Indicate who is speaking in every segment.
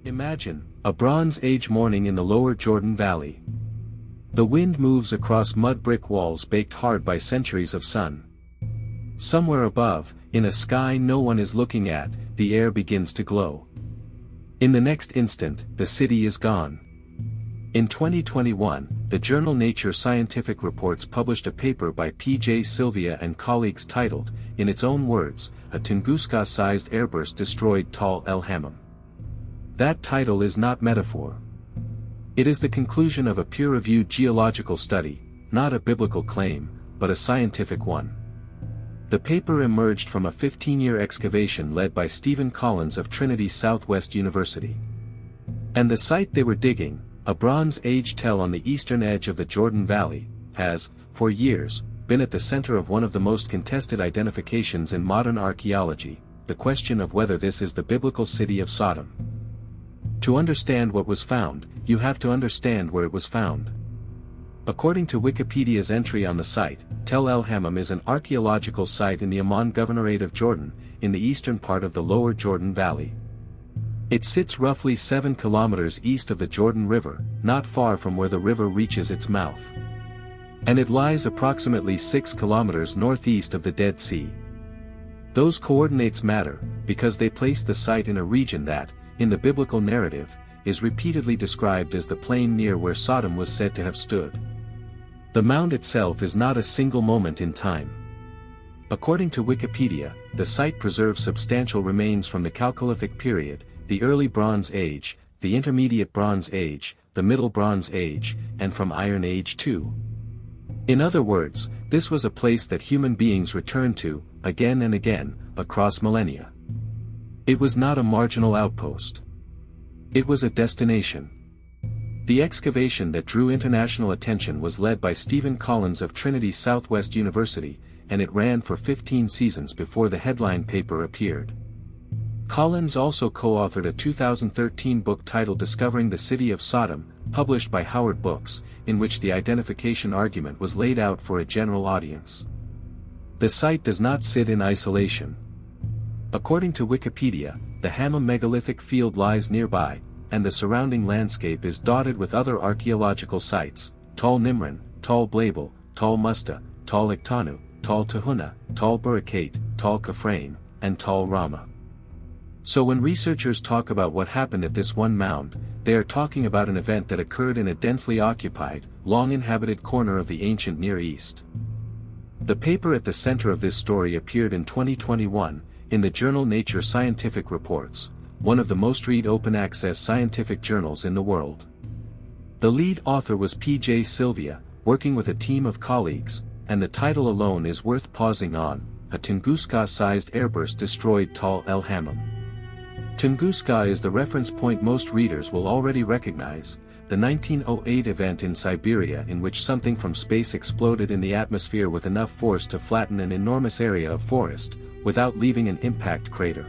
Speaker 1: Imagine a Bronze Age morning in the lower Jordan Valley. The wind moves across mud brick walls baked hard by centuries of sun. Somewhere above, in a sky no one is looking at, the air begins to glow. In the next instant, the city is gone. In 2021, the journal Nature Scientific Reports published a paper by P.J. Silvia and colleagues titled, in its own words, "A Tunguska-sized airburst destroyed tall el-Hammam." That title is not metaphor. It is the conclusion of a peer-reviewed geological study, not a biblical claim, but a scientific one. The paper emerged from a 15-year excavation led by Stephen Collins of Trinity Southwest University. And the site they were digging, a Bronze Age tell on the eastern edge of the Jordan Valley, has, for years, been at the center of one of the most contested identifications in modern archaeology, the question of whether this is the biblical city of Sodom. To understand what was found, you have to understand where it was found. According to Wikipedia's entry on the site, Tel el-Hammam is an archaeological site in the Amman Governorate of Jordan, in the eastern part of the lower Jordan Valley. It sits roughly 7 kilometers east of the Jordan River, not far from where the river reaches its mouth. And it lies approximately 6 kilometers northeast of the Dead Sea. Those coordinates matter, because they place the site in a region that, in the biblical narrative, is repeatedly described as the plain near where Sodom was said to have stood. The mound itself is not a single moment in time. According to Wikipedia, the site preserves substantial remains from the Chalcolithic period, the early Bronze Age, the Intermediate Bronze Age, the Middle Bronze Age, and from Iron Age too. In other words, this was a place that human beings returned to, again and again, across millennia. It was not a marginal outpost. It was a destination. The excavation that drew international attention was led by Stephen Collins of Trinity Southwest University, and it ran for 15 seasons before the headline paper appeared. Collins also co-authored a 2013 book titled Discovering the City of Sodom, published by Howard Books, in which the identification argument was laid out for a general audience. The site does not sit in isolation. According to Wikipedia, the Hammam megalithic field lies nearby, and the surrounding landscape is dotted with other archaeological sites, Tal Nimrin, Tal Blabel, Tal Musta, Tal Iktanu, Tal Tahuna, Tal Barakat, Tal Kafrain, and Tal Rama. So when researchers talk about what happened at this one mound, they are talking about an event that occurred in a densely occupied, long-inhabited corner of the ancient Near East. The paper at the center of this story appeared in 2021, in the journal Nature Scientific Reports, one of the most read open-access scientific journals in the world. The lead author was P.J. Silvia, working with a team of colleagues, and the title alone is worth pausing on, "A Tunguska-sized airburst destroyed tall el-Hammam." Tunguska is the reference point most readers will already recognize, the 1908 event in Siberia in which something from space exploded in the atmosphere with enough force to flatten an enormous area of forest, without leaving an impact crater.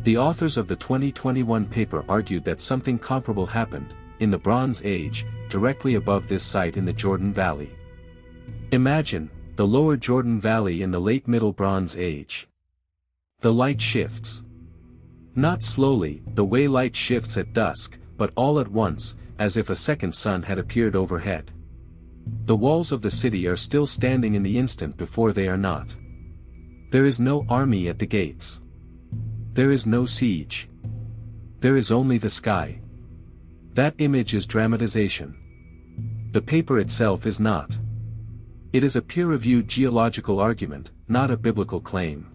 Speaker 1: The authors of the 2021 paper argued that something comparable happened, in the Bronze Age, directly above this site in the Jordan Valley. Imagine, the lower Jordan Valley in the late Middle Bronze Age. The light shifts. Not slowly, the way light shifts at dusk, but all at once, as if a second sun had appeared overhead. The walls of the city are still standing in the instant before they are not. There is no army at the gates. There is no siege. There is only the sky. That image is dramatization. The paper itself is not. It is a peer-reviewed geological argument, not a biblical claim.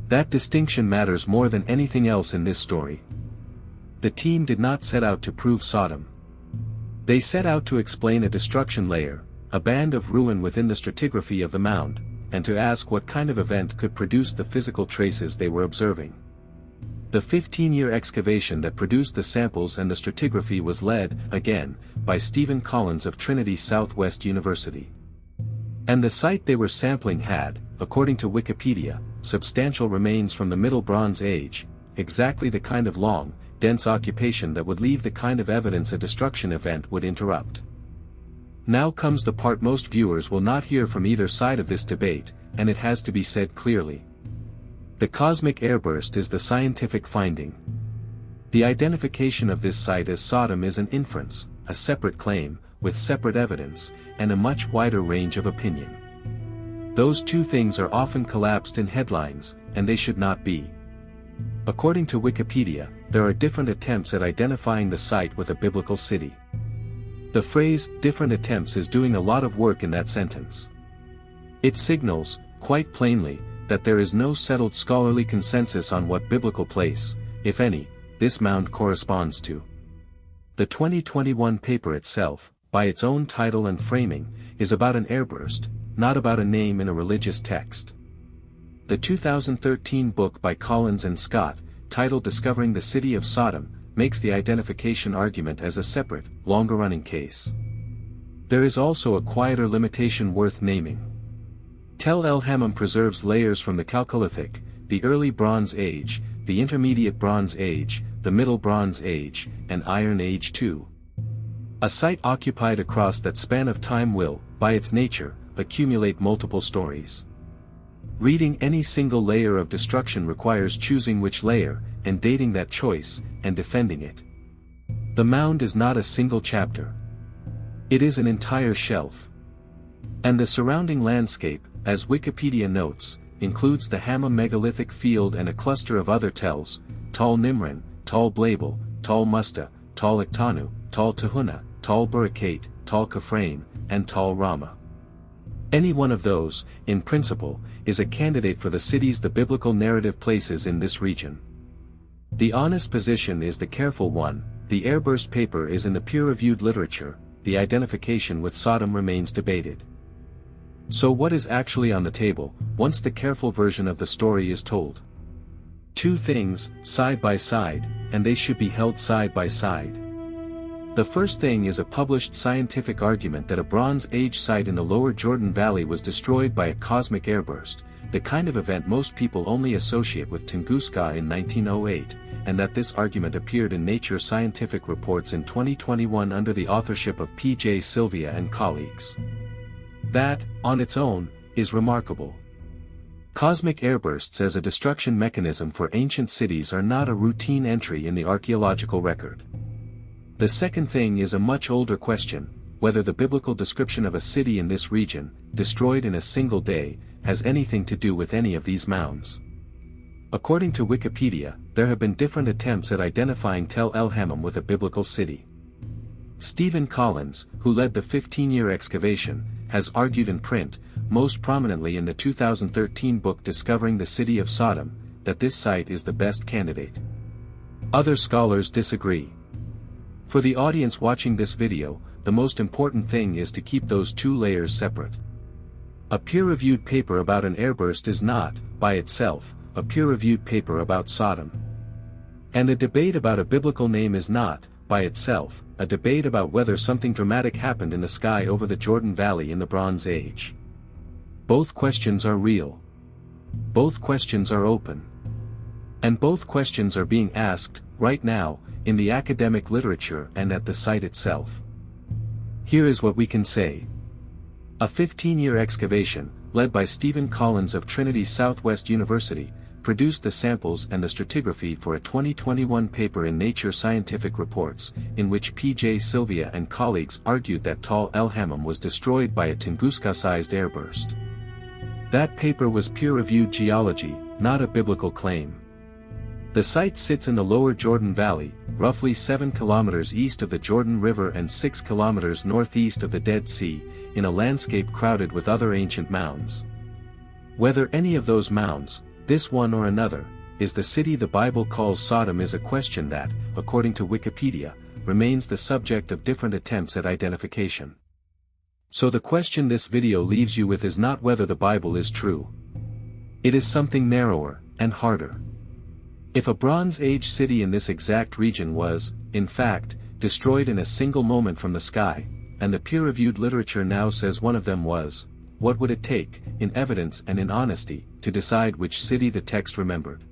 Speaker 1: That distinction matters more than anything else in this story. The team did not set out to prove Sodom. They set out to explain a destruction layer, a band of ruin within the stratigraphy of the mound, and to ask what kind of event could produce the physical traces they were observing. The 15-year excavation that produced the samples and the stratigraphy was led, again, by Stephen Collins of Trinity Southwest University. And the site they were sampling had, according to Wikipedia, substantial remains from the Middle Bronze Age, exactly the kind of long, dense occupation that would leave the kind of evidence a destruction event would interrupt. Now comes the part most viewers will not hear from either side of this debate, and it has to be said clearly. The cosmic airburst is the scientific finding. The identification of this site as Sodom is an inference, a separate claim, with separate evidence, and a much wider range of opinion. Those two things are often collapsed in headlines, and they should not be. According to Wikipedia, there are different attempts at identifying the site with a biblical city. The phrase, different attempts, is doing a lot of work in that sentence. It signals, quite plainly, that there is no settled scholarly consensus on what biblical place, if any, this mound corresponds to. The 2021 paper itself, by its own title and framing, is about an airburst, not about a name in a religious text. The 2013 book by Collins and Scott, titled Discovering the City of Sodom, makes the identification argument as a separate, longer-running case. There is also a quieter limitation worth naming. El-Hammam preserves layers from the Chalcolithic, the early Bronze Age, the Intermediate Bronze Age, the Middle Bronze Age, and Iron Age too. A site occupied across that span of time will, by its nature, accumulate multiple stories. Reading any single layer of destruction requires choosing which layer, and dating that choice, and defending it. The mound is not a single chapter. It is an entire shelf. And the surrounding landscape, as Wikipedia notes, includes the Hammam megalithic field and a cluster of other tells, Tal Nimrin, Tal Blabel, Tal Musta, Tal Iktanu, Tal Tahuna, Tal Burakat, Tal Kafraim, and Tal Rama. Any one of those, in principle, is a candidate for the cities the biblical narrative places in this region. The honest position is the careful one, the Airburst paper is in the peer-reviewed literature, the identification with Sodom remains debated. So what is actually on the table, once the careful version of the story is told? Two things, side by side, and they should be held side by side. The first thing is a published scientific argument that a Bronze Age site in the lower Jordan Valley was destroyed by a cosmic airburst, the kind of event most people only associate with Tunguska in 1908, and that this argument appeared in Nature Scientific Reports in 2021 under the authorship of P.J. Silvia and colleagues. That, on its own, is remarkable. Cosmic airbursts as a destruction mechanism for ancient cities are not a routine entry in the archaeological record. The second thing is a much older question, whether the biblical description of a city in this region, destroyed in a single day, has anything to do with any of these mounds. According to Wikipedia, there have been different attempts at identifying el-Hammam with a biblical city. Stephen Collins, who led the 15-year excavation, has argued in print, most prominently in the 2013 book Discovering the City of Sodom, that this site is the best candidate. Other scholars disagree. For the audience watching this video, the most important thing is to keep those two layers separate. A peer-reviewed paper about an airburst is not, by itself, a peer-reviewed paper about Sodom. And a debate about a biblical name is not, by itself, a debate about whether something dramatic happened in the sky over the Jordan Valley in the Bronze Age. Both questions are real. Both questions are open. And both questions are being asked, right now, in the academic literature and at the site itself. Here is what we can say. A 15-year excavation, led by Stephen Collins of Trinity Southwest University, produced the samples and the stratigraphy for a 2021 paper in Nature Scientific Reports, in which P.J. Silvia and colleagues argued that el-Hammam was destroyed by a Tunguska-sized airburst. That paper was peer-reviewed geology, not a biblical claim. The site sits in the lower Jordan Valley, roughly 7 kilometers east of the Jordan River and 6 kilometers northeast of the Dead Sea, in a landscape crowded with other ancient mounds. Whether any of those mounds, this one or another, is the city the Bible calls Sodom is a question that, according to Wikipedia, remains the subject of different attempts at identification. So the question this video leaves you with is not whether the Bible is true. It is something narrower, and harder. If a Bronze Age city in this exact region was, in fact, destroyed in a single moment from the sky, and the peer-reviewed literature now says one of them was, what would it take, in evidence and in honesty, to decide which city the text remembered?